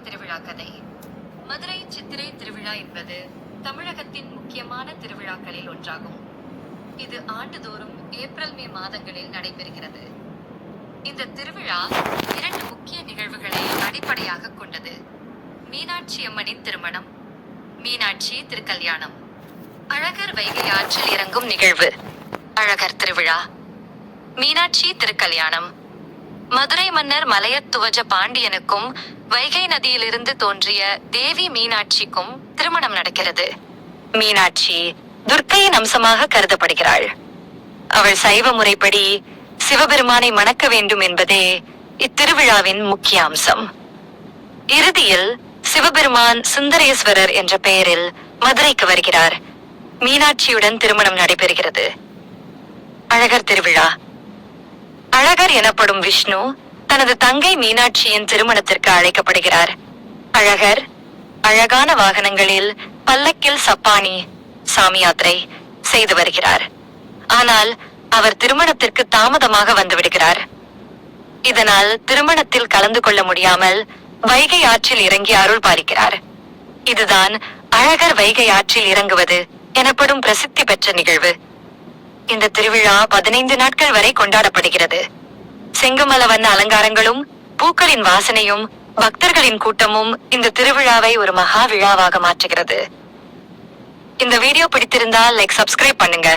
திருவிழா கதை. மதுரை சித்திரை திருவிழா என்பது தமிழகத்தின் முக்கியமான திருவிழாக்களில் ஒன்றாகும். இது ஆண்டுதோறும் ஏப்ரல் மே மாதங்களில் நடைபெறுகிறது. இந்த திருவிழா 2 முக்கிய நிகழ்வுகளை அடிப்படையாக கொண்டது. மீனாட்சி அம்மனின் திருமணம், மீனாட்சி திருக்கல்யாணம். அழகர் வைகை ஆற்றில் இறங்கும் நிகழ்வு அழகர் திருவிழா. மீனாட்சி திருக்கல்யாணம். மதுரை மன்னர் மலையத்துவஜ பாண்டியனுக்கும் வைகை நதியிலிருந்து தோன்றிய தேவி மீனாட்சிக்கும் திருமணம் நடக்கிறது. மீனாட்சி துர்க்கையின் அம்சமாக கருதப்படுகிறாள். அவள் சைவ முறைப்படி சிவபெருமானை மணக்க வேண்டும் என்பதே இத்திருவிழாவின் முக்கிய அம்சம். இறுதியில் சிவபெருமான் சுந்தரேஸ்வரர் என்ற பெயரில் மதுரைக்கு வருகிறார். மீனாட்சியுடன் திருமணம் நடைபெறுகிறது. அழகர் திருவிழா. அழகர் எனப்படும் விஷ்ணு தனது தங்கை மீனாட்சியின் திருமணத்திற்கு அழைக்கப்படுகிறார். அழகர் அழகான வாகனங்களில் பல்லக்கில் சப்பானி சாமி யாத்திரை செய்து வருகிறார். ஆனால் அவர் திருமணத்திற்கு தாமதமாக வந்துவிடுகிறார். இதனால் திருமணத்தில் கலந்து கொள்ள முடியாமல் வைகை ஆற்றில் இறங்கி அருள் பாலிக்கிறார். இதுதான் அழகர் வைகை ஆற்றில் இறங்குவது எனப்படும் பிரசித்தி பெற்ற நிகழ்வு. இந்த திருவிழா 15 நாட்கள் வரை கொண்டாடப்படுகிறது. செங்கமல வண்ண அலங்காரங்களும் பூக்களின் வாசனையும் பக்தர்களின் கூட்டமும் இந்த திருவிழாவை ஒரு மகா விழாவாக மாற்றுகிறது. இந்த வீடியோ பிடித்திருந்தால் லைக், சப்ஸ்கிரைப் பண்ணுங்க.